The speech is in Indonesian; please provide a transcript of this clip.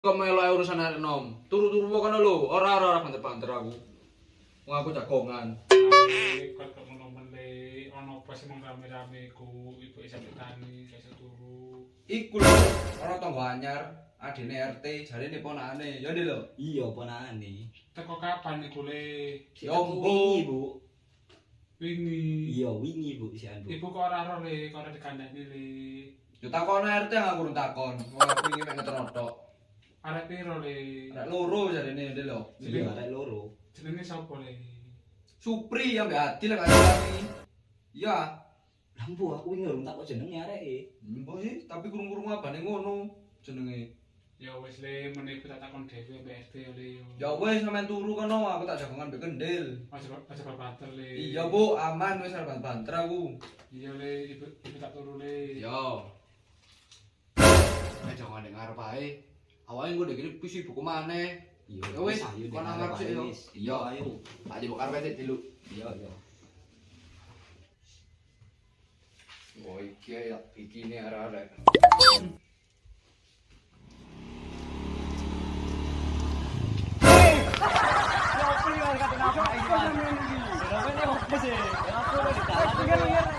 Kok melok urusan arek nom. Turu-turu kono lho, ora banter-banter aku. Wong aku jagongan. Kok ngono meneh ana apa sing rame-rame ku ibu sampe tani kaya turu. Iku lho, ora tangga anyar, adine RT, jarene ponakane. Ya ndi lho? Iya ponakane. Teko kapan iku le? Ya Wingi, Bu. Wingi. Iya, wingi, Bu, sian, Bu. Ibu kok ora ro le, kok ora dikandani le. Yo takon RT aku urung takon. Wong aku iki mek ngetrotok. Arek piro le? Arek loro jarene ndi lho. Iya, arek loro. Jenenge sapa le? Supri ya mbek Adil lek kami. Ya, Lampu aku wingi urung takok jenenge areke. mbok sih, tapi kurung-kurung abane ngono jenenge. Ya wis le meneh iku tak takon dhewe mbek RT le yo. Ya wis sampean turu kono, aku tak jagongan mbek kendil. Aja banter le. Iya, Bu, aman wis ora banter aku. Iya le, ibu tak turu le. Yo. Aja jangan ngarep ae. Awake nggo iki wis buku maneh. Iya, Ya wis, ayo kono dengar ngarep Pak, sik yo. wis. Iya, ayo. Tak jebuk karpet sik dulu. Iya, iya. Oh, iki ne arek-arek. Apa sih? Aku lagi